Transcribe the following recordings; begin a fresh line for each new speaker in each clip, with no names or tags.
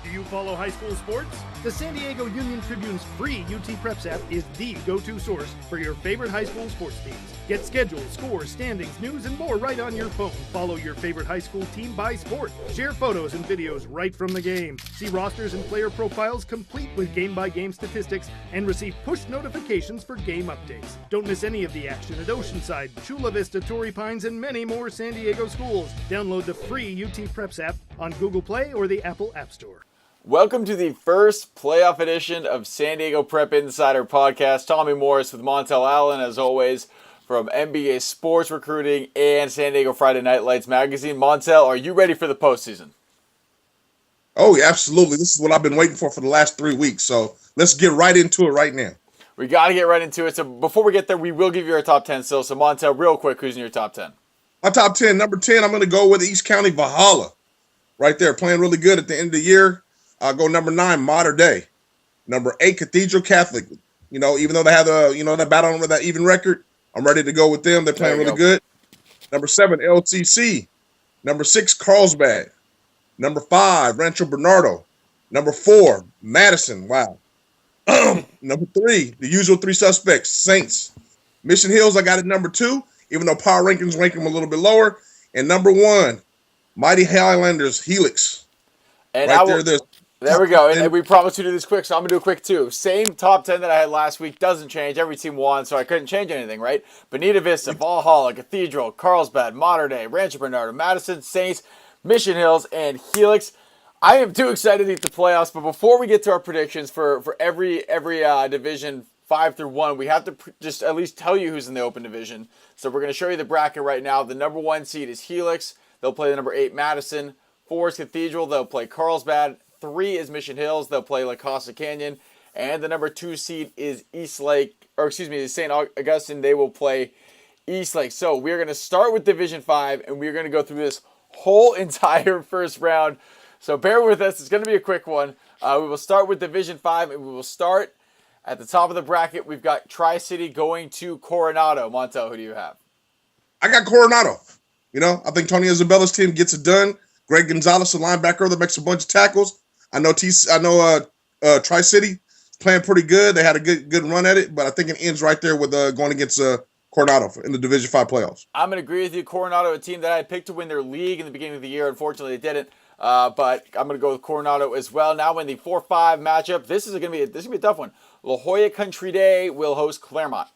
Do you follow high school sports? The San Diego Union Tribune's free UT Preps app is the go-to source for your favorite high school sports teams. Get schedules, scores, standings, news, and more right on your phone. Follow your favorite high school team by sport. Share photos and videos right from the game. See rosters and player profiles complete with game-by-game statistics and receive push notifications for game updates. Don't miss any of the action at Oceanside, Chula Vista, Torrey Pines, and many more San Diego schools. Download the free UT Preps app on Google Play or the Apple App Store.
Welcome to the first playoff edition of San Diego Prep Insider Podcast. Tommy Morris with Montel Allen, as always, from NBA Sports Recruiting and San Diego Friday Night Lights magazine. Montel, are you ready for the postseason?
Oh, yeah, absolutely. This is what I've been waiting for the last 3 weeks. So let's get right into it right now.
We got to get right into it. So before we get there, we will give you our top 10 still. So Montel, real quick, who's in your top 10?
My top 10, number 10, I'm going to go with East County Valhalla. Right there, playing really good at the end of the year. I'll go number 9, Mater Dei. Number 8, Cathedral Catholic. You know, even though they have that battle with that even record, I'm ready to go with them. They're playing really good. Number 7, LCC. Number 6, Carlsbad. Number 5, Rancho Bernardo. Number 4, Madison. Wow. Number 3, the usual 3 suspects, Saints. Mission Hills, I got at number 2, even though Power Rankings rank them a little bit lower. And number 1, Mighty Highlanders, Helix.
And
right
there we go. And we promised to do this quick, so I'm going to do it quick too. Same top 10 that I had last week. Doesn't change. Every team won, so I couldn't change anything, right? Bonita Vista, Valhalla, Cathedral, Carlsbad, Mater Dei, Rancho Bernardo, Madison, Saints, Mission Hills, and Helix. I am too excited to eat the playoffs, but before we get to our predictions for every division 5 through 1, we have to just at least tell you who's in the open division. So we're going to show you the bracket right now. The number 1 seed is Helix. They'll play the number 8 Madison. 4 is Cathedral. They'll play Carlsbad. 3 is Mission Hills. They'll play La Costa Canyon. And the number 2 seed is St. Augustine. They will play Eastlake. So we're going to start with Division 5, and we're going to go through this whole entire first round. So bear with us. It's going to be a quick one. We will start with Division 5, and we will start at the top of the bracket. We've got Tri-City going to Coronado. Montel, who do you have?
I got Coronado. You know, I think Tony Isabella's team gets it done. Greg Gonzalez, the linebacker, that makes a bunch of tackles. I know Tri-City playing pretty good. They had a good run at it, but I think it ends right there with going against Coronado in the Division 5 playoffs.
I'm going to agree with you. Coronado, a team that I picked to win their league in the beginning of the year. Unfortunately, they didn't. But I'm going to go with Coronado as well. Now in the 4-5 matchup, this is going to be a tough one. La Jolla Country Day will host Claremont.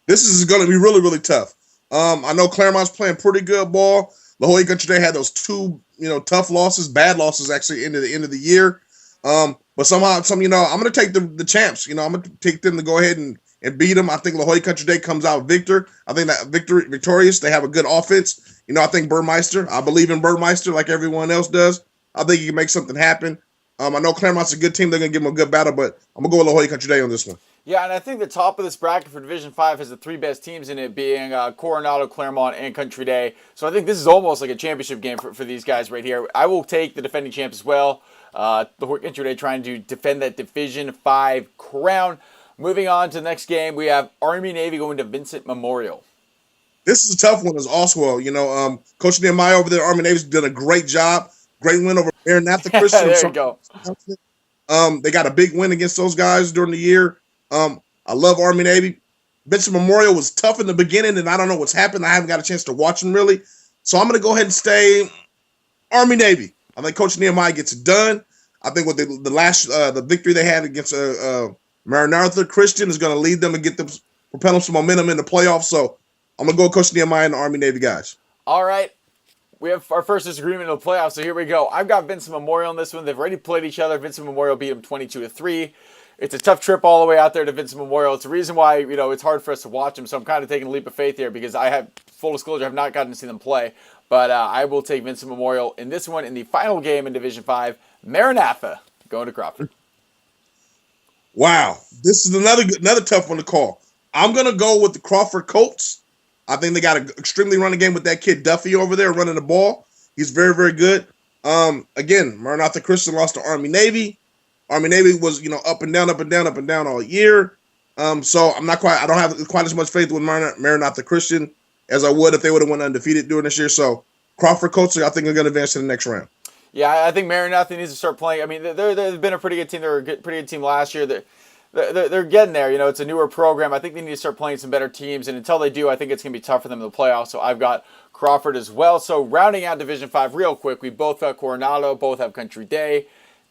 This is going to be really, really tough. I know Claremont's playing pretty good ball. La Jolla Country Day had those 2, tough losses, bad losses actually into the end of the year. But somehow, I'm going to take the champs. I'm going to take them to go ahead and beat them. I think La Jolla Country Day comes out victor. I think that victorious. They have a good offense. I think Burmeister. I believe in Burmeister like everyone else does. I think he can make something happen. I know Claremont's a good team. They're going to give them a good battle, but I'm going to go with La Jolla Country Day on this one.
Yeah, and I think the top of this bracket for Division 5 has the 3 best teams in it, being Coronado, Claremont, and Country Day. So I think this is almost like a championship game for these guys right here. I will take the defending champ as well. The Country Day trying to defend that Division 5 crown. Moving on to the next game, we have Army-Navy going to Vincent Memorial.
This is a tough one as also. Coach Nehemiah over there, Army-Navy's done a great job. Great win over Maranatha Christian.
There you go.
They got a big win against those guys during the year. I love Army-Navy. Vincent Memorial was tough in the beginning, and I don't know what's happened. I haven't got a chance to watch them really. So I'm going to go ahead and stay Army-Navy. I think Coach Nehemiah gets it done. I think with the victory they had against Maranatha Christian is going to lead them and propel them some momentum in the playoffs. So I'm going to go with Coach Nehemiah and the Army-Navy guys.
All right. We have our first disagreement in the playoffs, so here we go. I've got Vincent Memorial in this one. They've already played each other. Vincent Memorial beat them 22-3. It's a tough trip all the way out there to Vincent Memorial. It's the reason why, it's hard for us to watch them. So I'm kind of taking a leap of faith here because I have, full disclosure, have not gotten to see them play. But I will take Vincent Memorial in this one in the final game in Division 5. Maranatha going to Crawford.
Wow. This is another tough one to call. I'm going to go with the Crawford Colts. I think they got an extremely running game with that kid Duffy over there running the ball. He's very, very good. Again, Maranatha Christian lost to Army-Navy. Army-Navy was, up and down all year. So I don't have quite as much faith with Maranatha Christian as I would if they would have went undefeated during this year. So Crawford Colts, I think, are going to advance to the next round.
Yeah, I think Maranatha needs to start playing. I mean, they've been a pretty good team. They were a pretty good team last year. They're getting there. You know, it's a newer program. I think they need to start playing some better teams, and until they do, I think it's going to be tough for them in the playoffs. So I've got Crawford as well. So rounding out Division 5 real quick, we both got Coronado, both have Country Day.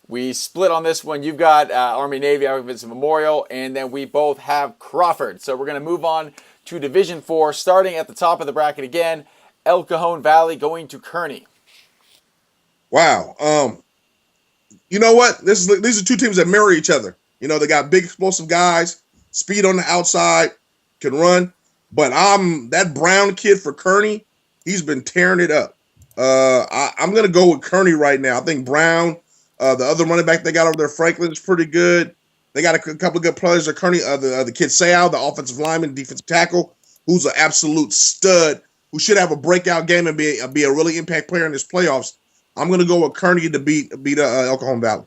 We split on this one. You've got Army-Navy, I've got Vincent Memorial, and then we both have Crawford. So we're going to move on to Division 4, starting at the top of the bracket again. El Cajon Valley going to Kearney.
Wow. You know what? These are two teams that mirror each other. You know, they got big explosive guys, speed on the outside, can run. But that Brown kid for Kearney, he's been tearing it up. I'm going to go with Kearney right now. I think Brown, the other running back they got over there, Franklin, is pretty good. They got a couple of good players at Kearney. The kid Sayal, the offensive lineman, defensive tackle, who's an absolute stud, who should have a breakout game and be a really impact player in this playoffs. I'm going to go with Kearney to beat El Cajon Valley.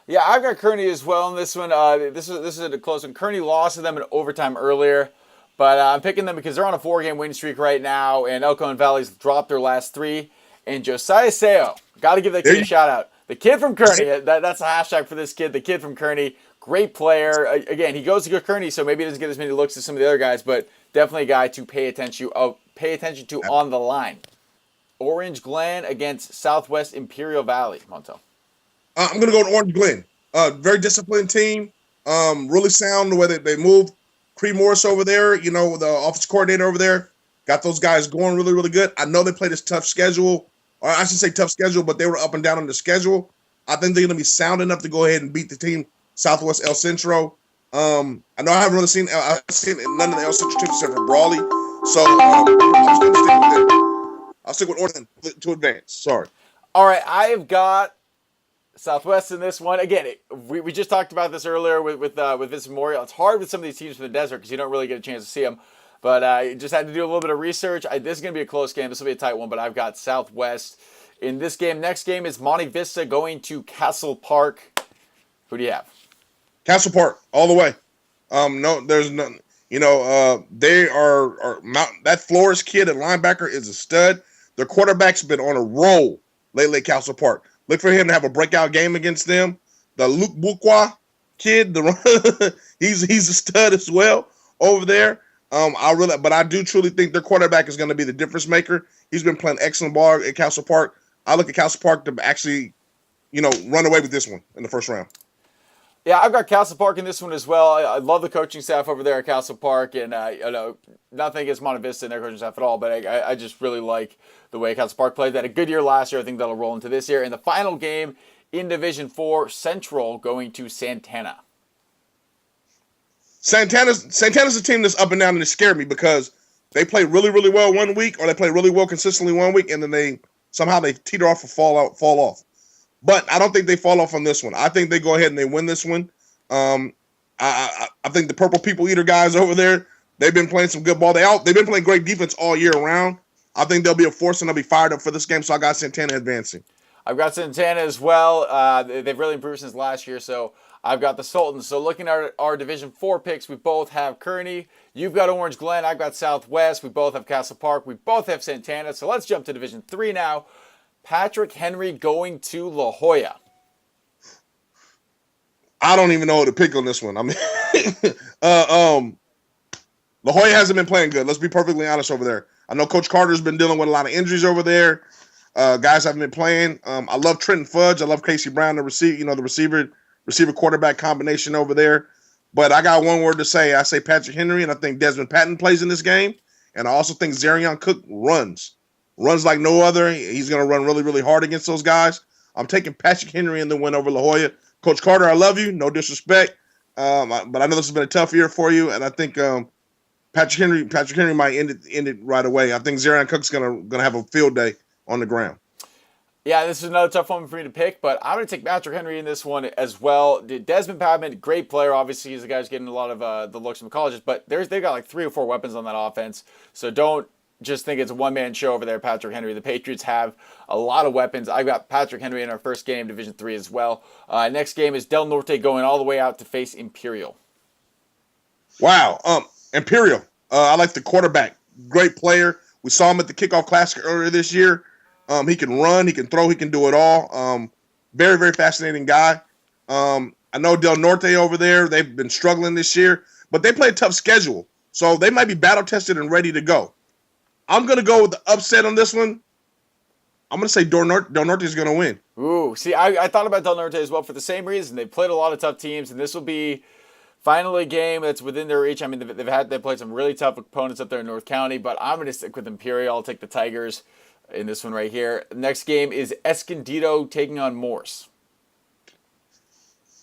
Yeah, I've got Kearney as well in this one. This is a close one. Kearney lost to them in overtime earlier, but I'm picking them because they're on a 4-game win streak right now, and El Cajon Valley's dropped their last 3. And Josiah Seo, got to give that kid a shout out. The kid from Kearney, that's a hashtag for this kid. The kid from Kearney, great player. Again, he goes to Kearney, so maybe he doesn't get as many looks as some of the other guys, but definitely a guy to pay attention to on the line. Orange Glen against Southwest Imperial Valley. Montel.
I'm going to go to Orange Glen. Very disciplined team. Really sound the way that they move. Cree Morris over there, you know, the office coordinator over there, got those guys going really, really good. I know they played this tough schedule, or I should say tough schedule, but they were up and down on the schedule. I think they're going to be sound enough to go ahead and beat the team Southwest El Centro. I know I haven't really seen I've seen none of the El Centro teams except for Brawley. So I'm just going to stick with them. I'll stick with Oregon to advance. Sorry.
All right, I've got Southwest in this one. Again, we just talked about this earlier with Vincent Memorial. It's hard with some of these teams from the desert because you don't really get a chance to see them. But I just had to do a little bit of research. This is going to be a close game. This will be a tight one, but I've got Southwest in this game. Next game is Monte Vista going to Castle Park. Who do you have?
Castle Park, all the way. No, there's none. You know, they are that Flores kid at linebacker is a stud. Their quarterback's been on a roll lately at Castle Park. Look for him to have a breakout game against them. The Luke Bukwa kid, he's a stud as well over there. But I do truly think their quarterback is going to be the difference maker. He's been playing excellent ball at Castle Park. I look at Castle Park to actually, you know, run away with this one in the first round.
Yeah, I've got Castle Park in this one as well. I love the coaching staff over there at Castle Park, and you know, nothing against Monte Vista and their coaching staff at all, but I just really like the way Castle Park played. They had a good year last year. I think that'll roll into this year. And the final game in Division 4, Central going to Santana.
Santana's a team that's up and down, and it scared me because they play really, really well one week, or they play really well consistently one week, and then they teeter off or fall off. But I don't think they fall off on this one. I think they go ahead and they win this one. I think the Purple People Eater guys over there, they've been playing some good ball. They've been playing great defense all year round. I think they'll be a force and they'll be fired up for this game. So I got Santana advancing.
I've got Santana as well. They've really improved since last year. So I've got the Sultans. So looking at our Division 4 picks, we both have Kearney. You've got Orange Glen. I've got Southwest. We both have Castle Park. We both have Santana. So let's jump to Division 3 now. Patrick Henry going to La Jolla.
I don't even know who to pick on this one. I mean, La Jolla hasn't been playing good. Let's be perfectly honest over there. I know Coach Carter's been dealing with a lot of injuries over there. Guys haven't been playing. I love Trenton Fudge. I love Casey Brown, the receiver quarterback combination over there. But I got one word to say. I say Patrick Henry, and I think Desmond Patton plays in this game. And I also think Zarion Cook runs like no other. He's going to run really, really hard against those guys. I'm taking Patrick Henry in the win over La Jolla. Coach Carter, I love you. No disrespect. But I know this has been a tough year for you, and I think Patrick Henry might end it right away. I think Zarion Cook's going to have a field day on the ground.
Yeah, this is another tough one for me to pick, but I'm going to take Patrick Henry in this one as well. Desmond Patton, great player. Obviously, he's the guy who's getting a lot of the looks from the colleges, but they've got like 3 or 4 weapons on that offense. So don't just think it's a one-man show over there, Patrick Henry. The Patriots have a lot of weapons. I've got Patrick Henry in our first game, Division 3 as well. Next game is Del Norte going all the way out to face Imperial.
Wow. Imperial. I like the quarterback. Great player. We saw him at the Kickoff Classic earlier this year. He can run, he can throw, he can do it all. Very, very fascinating guy. I know Del Norte over there, they've been struggling this year, but they play a tough schedule. So they might be battle tested and ready to go. I'm going to go with the upset on this one. I'm going to say Del Norte is going to win.
Ooh, see, I thought about Del Norte as well for the same reason. They've played a lot of tough teams, and this will be finally a game that's within their reach. I mean, they played some really tough opponents up there in North County, but I'm going to stick with Imperial. I'll take the Tigers in this one right here. Next game is Escondido taking on Morse.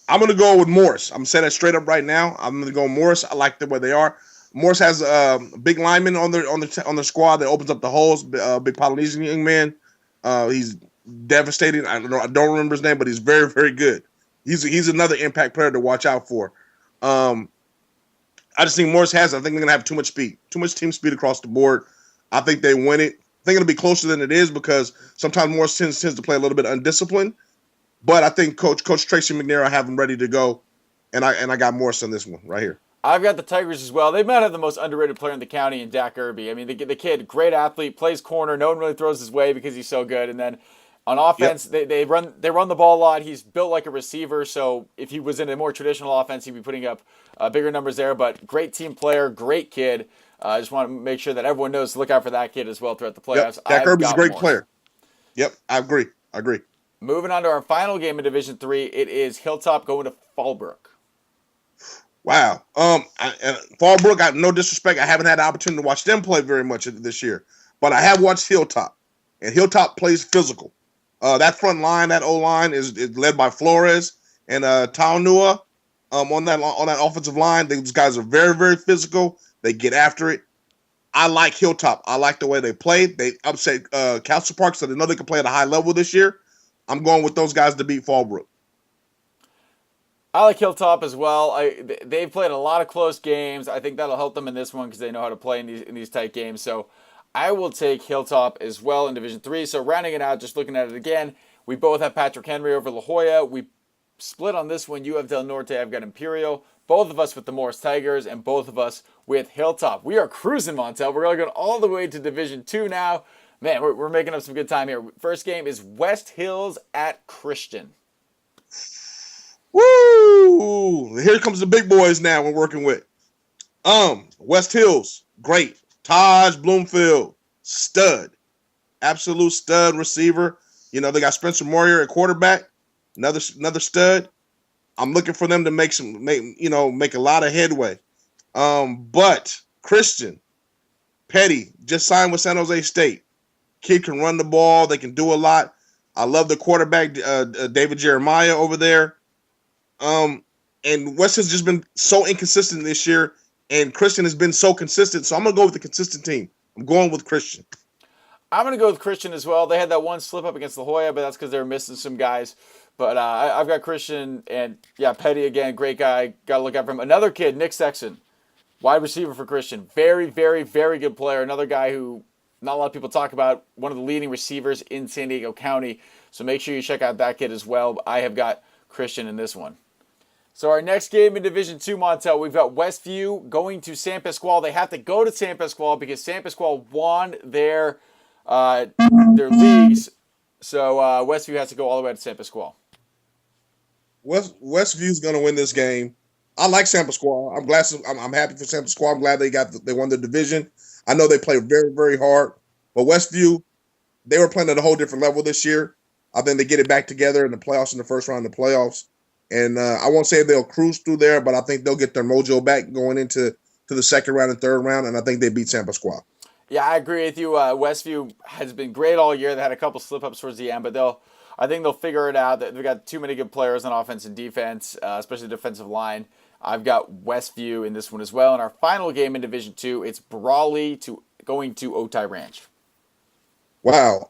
I'm going to go with Morse. I'm saying that straight up right now. I'm going to go Morse. I like the way they are. Morse has a big lineman on their squad that opens up the holes. Big Polynesian young man. He's devastating. I don't remember his name, but he's very, very good. He's another impact player to watch out for. I just think Morse has it. I think they're going to have too much speed, too much team speed across the board. I think they win it. I think it'll be closer than it is because sometimes Morse tends to play a little bit undisciplined. But I think Coach Tracy McNair, I have him ready to go, and I got Morse on this one right here.
I've got the Tigers as well. They might have the most underrated player in the county in Dak Irby. I mean, the kid, great athlete, plays corner. No one really throws his way because he's so good. And then on offense, they run the ball a lot. He's built like a receiver, so if he was in a more traditional offense, he'd be putting up bigger numbers there. But great team player, great kid. I just want to make sure that everyone knows to look out for that kid as well throughout the playoffs.
Yep. Dak Irby's a great player. Yep, I agree.
Moving on to our final game in Division 3, it is Hilltop going to Fallbrook.
Wow. Fallbrook, no disrespect, I haven't had the opportunity to watch them play very much this year, but I have watched Hilltop, and Hilltop plays physical. That front line, that O-line is led by Flores and Taonua on that offensive line. These guys are very, very physical. They get after it. I like Hilltop. I like the way they play. They upset Castle Park, so they know they can play at a high level this year. I'm going with those guys to beat Fallbrook.
I like Hilltop as well. They've played a lot of close games. I think that'll help them in this one because they know how to play in these tight games. So I will take Hilltop as well in Division 3. So rounding it out, just looking at it again, we both have Patrick Henry over La Jolla. We split on this one. You have Del Norte. I've got Imperial. Both of us with the Morris Tigers and both of us with Hilltop. We are cruising, Montel. We're going to go all the way to Division 2 now. Man, we're making up some good time here. First game is West Hills at Christian.
Woo! Here comes the big boys now we're working with. West Hills, great. Taj Bloomfield, stud. Absolute stud receiver. You know, they got Spencer Moyer at quarterback. Another stud. I'm looking for them to make a lot of headway. But Christian, Petty, just signed with San Jose State. Kid can run the ball. They can do a lot. I love the quarterback, David Jeremiah over there. And West has just been so inconsistent this year, and Christian has been so consistent. So I'm going to go with the consistent team. I'm going with Christian.
I'm going to go with Christian as well. They had that one slip up against La Jolla, but that's because they were missing some guys. But I've got Christian, and yeah, Petty again, great guy. Got to look out for him. Another kid, Nick Sexton, wide receiver for Christian. Very, very, very good player. Another guy who not a lot of people talk about, one of the leading receivers in San Diego County. So make sure you check out that kid as well. I have got Christian in this one. So our next game in Division 2, Montel, we've got Westview going to San Pasqual. They have to go to San Pasqual because San Pasqual won their leagues. So Westview has to go all the way to San Pasqual.
Westview's going to win this game. I like San Pasqual. I'm happy for San Pasqual. I'm glad they won the division. I know they play very, very hard. But Westview, they were playing at a whole different level this year. I think they get it back together in the playoffs, in the first round of the playoffs. And I won't say they'll cruise through there, but I think they'll get their mojo back going into the second round and third round, and I think they beat San Pasqual.
Yeah, I agree with you. Westview has been great all year. They had a couple slip-ups towards the end, but I think they'll figure it out. They've got too many good players on offense and defense, especially the defensive line. I've got Westview in this one as well. In our final game in Division 2, it's Brawley going to Otay Ranch.
Wow.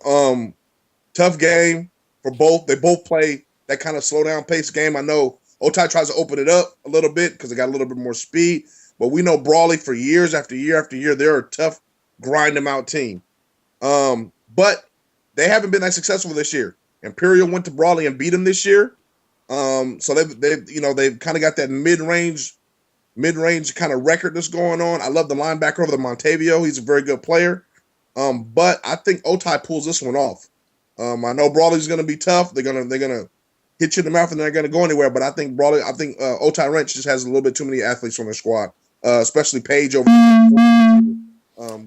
Tough game for both. They both play that kind of slow-down pace game. I know Otay tries to open it up a little bit because they got a little bit more speed, but we know Brawley for years after year after year, they're a tough, grind-them-out team. But they haven't been that successful this year. Imperial went to Brawley and beat them this year. So they've kind of got that mid-range kind of record that's going on. I love the linebacker over the Montavio. He's a very good player. But I think Otay pulls this one off. I know Brawley's going to be tough. They're gonna hit you in the mouth and they're going to go anywhere. But I think Otay Ranch just has a little bit too many athletes on their squad, especially Page over.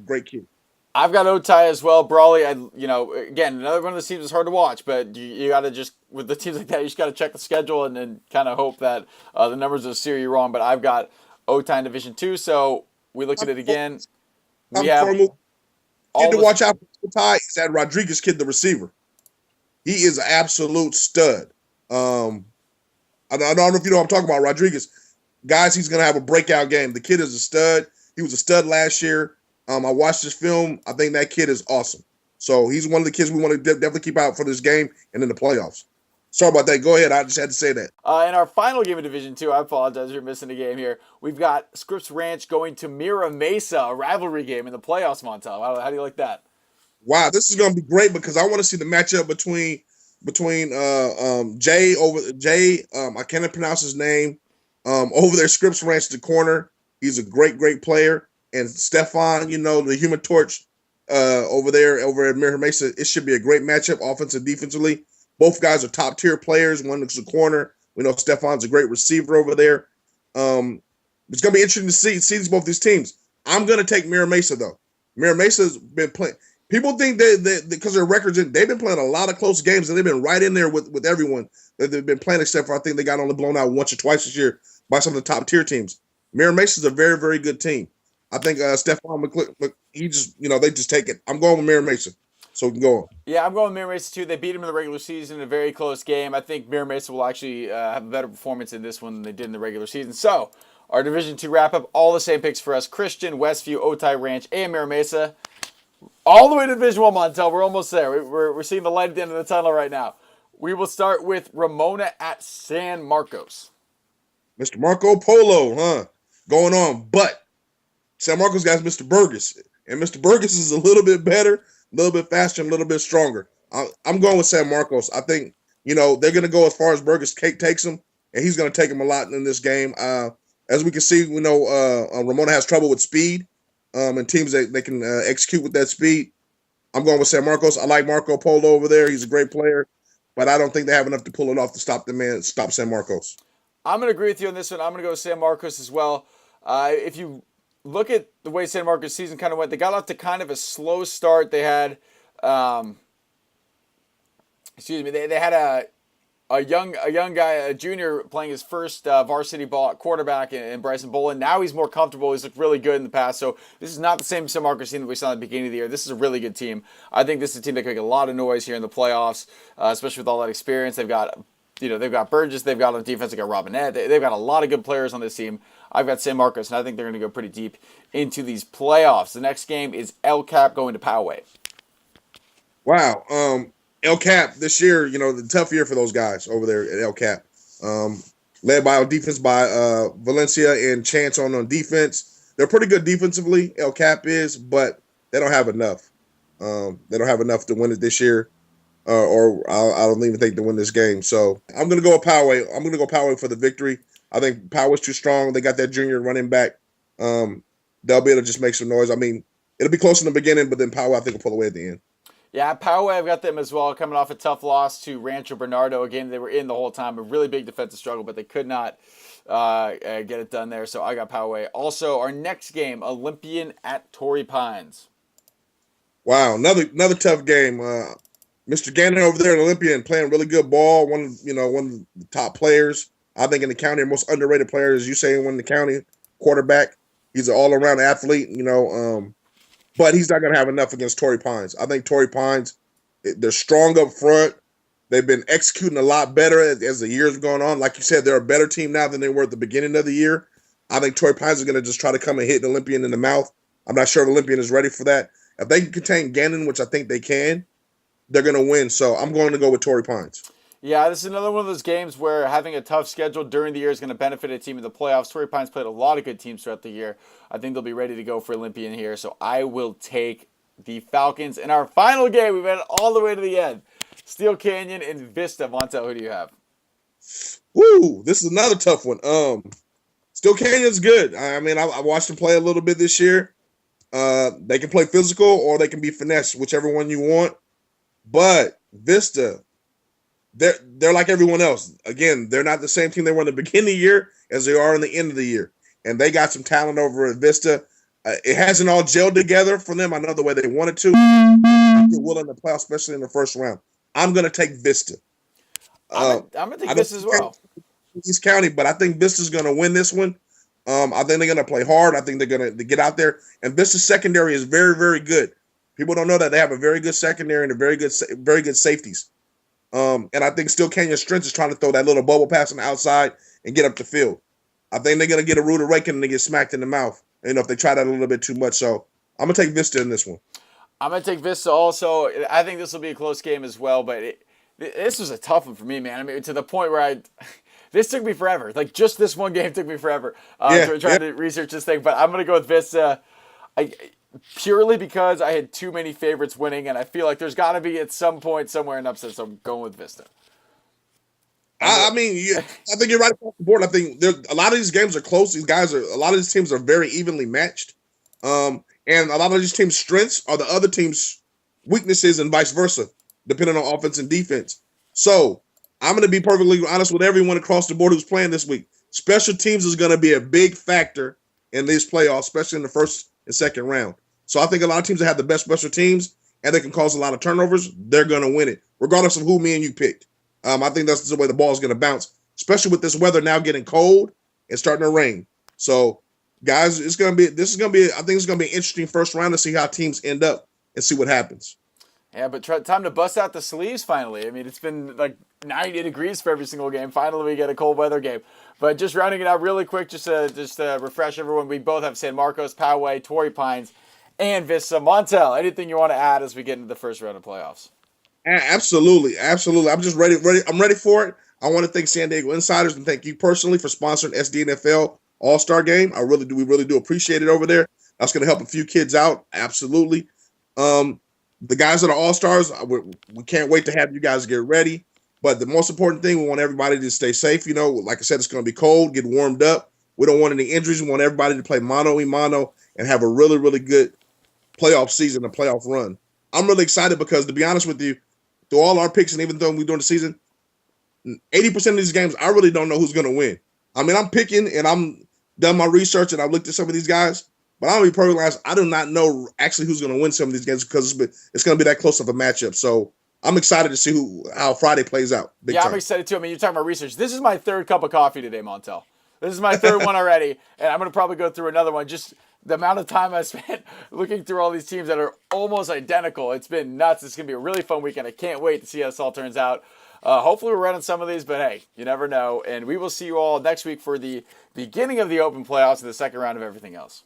Great kid.
I've got Otay as well. Brawley, again, another one of the teams that's hard to watch, but you got to just, with the teams like that, you just got to check the schedule and kind of hope that the numbers will steer you wrong. But I've got Otay in Division 2, so we look at it again. We have
kid to watch out for Otay is that Rodriguez kid, the receiver. He is an absolute stud. I don't know if you know what I'm talking about, Rodriguez. Guys, he's going to have a breakout game. The kid is a stud. He was a stud last year. I watched this film. I think that kid is awesome. So he's one of the kids we want to definitely keep out for this game and in the playoffs. Sorry about that. Go ahead. I just had to say that.
In our final game of Division 2, I apologize, you're missing a game here. We've got Scripps Ranch going to Mira Mesa, a rivalry game in the playoffs, Montel. How do you like that?
Wow, this is going to be great because I want to see the matchup between Jay. I cannot pronounce his name. Over there, Scripps Ranch, the corner. He's a great player. And Stefan, the Human Torch over at Mira Mesa. It should be a great matchup, offensive, defensively. Both guys are top-tier players. One looks a corner. We know Stefan's a great receiver over there. It's going to be interesting to see both these teams. I'm going to take Mira Mesa, though. Mira Mesa's been playing. People think that because their records, they've been playing a lot of close games, and they've been right in there with everyone that they've been playing, except for I think they got only blown out once or twice this year by some of the top-tier teams. Mira Mesa's a very, very good team. I think Stefan McClick, they just take it. I'm going with Mira Mesa, so we can go on.
Yeah, I'm going with Mira Mesa too. They beat him in the regular season in a very close game. I think Mira Mesa will actually have a better performance in this one than they did in the regular season. So, our Division 2 wrap-up, all the same picks for us. Christian, Westview, Otay Ranch, and Mira Mesa. All the way to Division 1, Montel. We're almost there. We're seeing the light at the end of the tunnel right now. We will start with Ramona at San Marcos.
Mr. Marco Polo, going on, but San Marcos got Mr. Burgess, and Mr. Burgess is a little bit better, a little bit faster, and a little bit stronger. I'm going with San Marcos. I think, they're going to go as far as Burgess takes them, and he's going to take them a lot in this game. As we can see, we know Ramona has trouble with speed, and teams that they can execute with that speed. I'm going with San Marcos. I like Marco Polo over there. He's a great player, but I don't think they have enough to pull it off to stop San Marcos.
I'm going to agree with you on this one. I'm going to go with San Marcos as well. If you look at the way San Marcos' season kind of went, they got off to kind of a slow start. They had, they had a young guy, a junior, playing his first varsity ball at quarterback in Bryson Bolin. Now he's more comfortable. He's looked really good in the past. So this is not the same San Marcos team that we saw at the beginning of the year. This is a really good team. I think this is a team that can make a lot of noise here in the playoffs, especially with all that experience. They've got Burgess. They've got on defense. They've got Robinette. They've got a lot of good players on this team. I've got San Marcos, and I think they're going to go pretty deep into these playoffs. The next game is El Cap going to Poway.
Wow. El Cap this year, the tough year for those guys over there at El Cap. Led by on defense by Valencia and Chance on defense. They're pretty good defensively, El Cap is, but they don't have enough. They don't have enough to win it this year, or I don't even think to win this game. So I'm going to go with Poway. I'm going to go Poway for the victory. I think Poway's too strong. They got that junior running back. They'll be able to just make some noise. I mean, it'll be close in the beginning, but then Poway, I think, will pull away at the end.
Yeah, Poway, I've got them as well, coming off a tough loss to Rancho Bernardo, a game they were in the whole time, a really big defensive struggle, but they could not get it done there, so I got Poway. Also, our next game, Olympian at Torrey Pines.
Wow, another tough game. Mr. Gannon over there at Olympian playing really good ball, one of the top players, I think, in the county, most underrated player, as you say, one in the county, quarterback. He's an all-around athlete, but he's not going to have enough against Torrey Pines. I think Torrey Pines, they're strong up front. They've been executing a lot better as the years have gone on. Like you said, they're a better team now than they were at the beginning of the year. I think Torrey Pines is going to just try to come and hit Olympian in the mouth. I'm not sure if Olympian is ready for that. If they can contain Gannon, which I think they can, they're going to win. So I'm going to go with Torrey Pines.
Yeah, this is another one of those games where having a tough schedule during the year is going to benefit a team in the playoffs. Torrey Pines played a lot of good teams throughout the year. I think they'll be ready to go for Olympian here, so I will take the Falcons. In our final game, we made it all the way to the end. Steel Canyon and Vista. Montel, who do you have?
Woo! This is another tough one. Steel Canyon's good. I mean, I watched them play a little bit this year. They can play physical or they can be finesse, whichever one you want. But Vista, they're like everyone else. Again, they're not the same team they were in the beginning of the year as they are in the end of the year. And they got some talent over at Vista. It hasn't all gelled together for them. I know the way they wanted to. They will in the playoffs, especially in the first round. I'm going to take Vista.
I'm going to take Vista as well.
East County, but I think Vista's going to win this one. I think they're going to play hard. I think they're going to get out there. And Vista's secondary is very, very good. People don't know that they have a very good secondary and a very good safeties. And I think Steel Canyon strength is trying to throw that little bubble pass on the outside and get up the field. I think they're going to get a rude awakening and they get smacked in the mouth. If they try that a little bit too much. So I'm going to take Vista in this one.
I'm going to take Vista also. I think this will be a close game as well, but this was a tough one for me, man. I mean, to the point where this took me forever. Like, just this one game took me forever trying to research this thing. But I'm going to go with Vista purely because I had too many favorites winning, and I feel like there's got to be at some point somewhere an upset, so I'm going with Vista.
I think you're right across the board. I think a lot of these games are close. A lot of these teams are very evenly matched. And a lot of these teams' strengths are the other team's weaknesses and vice versa, depending on offense and defense. So I'm going to be perfectly honest with everyone across the board who's playing this week. Special teams is going to be a big factor in these playoffs, especially in the first and second round. So I think a lot of teams that have the best special teams and they can cause a lot of turnovers, they're going to win it, regardless of who me and you picked. I think that's the way the ball is going to bounce, especially with this weather now getting cold and starting to rain. So, guys, I think it's going to be an interesting first round to see how teams end up and see what happens.
Yeah, but time to bust out the sleeves finally. I mean, it's been like 90 degrees for every single game. Finally, we get a cold weather game. But just rounding it out really quick, just to refresh everyone, we both have San Marcos, Poway, Torrey Pines, and Vista. Montel, anything you want to add as we get into the first round of playoffs?
Absolutely. I'm just ready. I'm ready for it. I want to thank San Diego Insiders and thank you personally for sponsoring SDNFL All-Star Game. We really do appreciate it over there. That's going to help a few kids out. Absolutely. The guys that are All-Stars, we can't wait to have you guys get ready. But the most important thing, we want everybody to stay safe. Like I said, it's going to be cold, get warmed up. We don't want any injuries. We want everybody to play mano-a-mano and have a really, really good playoff season, a playoff run. I'm really excited because, to be honest with you, through all our picks and even though we're doing the season, 80% of these games, I really don't know who's going to win. I mean, I'm picking and I'm done my research and I've looked at some of these guys, but I'm going to be perfectly honest, I do not know actually who's going to win some of these games because it's going to be that close of a matchup. So I'm excited to see how Friday plays out. Big time.
I'm excited too. I mean, you're talking about research. This is my third cup of coffee today, Montel. This is my third one already, and I'm going to probably go through another one. Just the amount of time I spent looking through all these teams that are almost identical. It's been nuts. It's going to be a really fun weekend. I can't wait to see how this all turns out. Hopefully we're running some of these, but hey, you never know. And we will see you all next week for the beginning of the Open playoffs and the second round of everything else.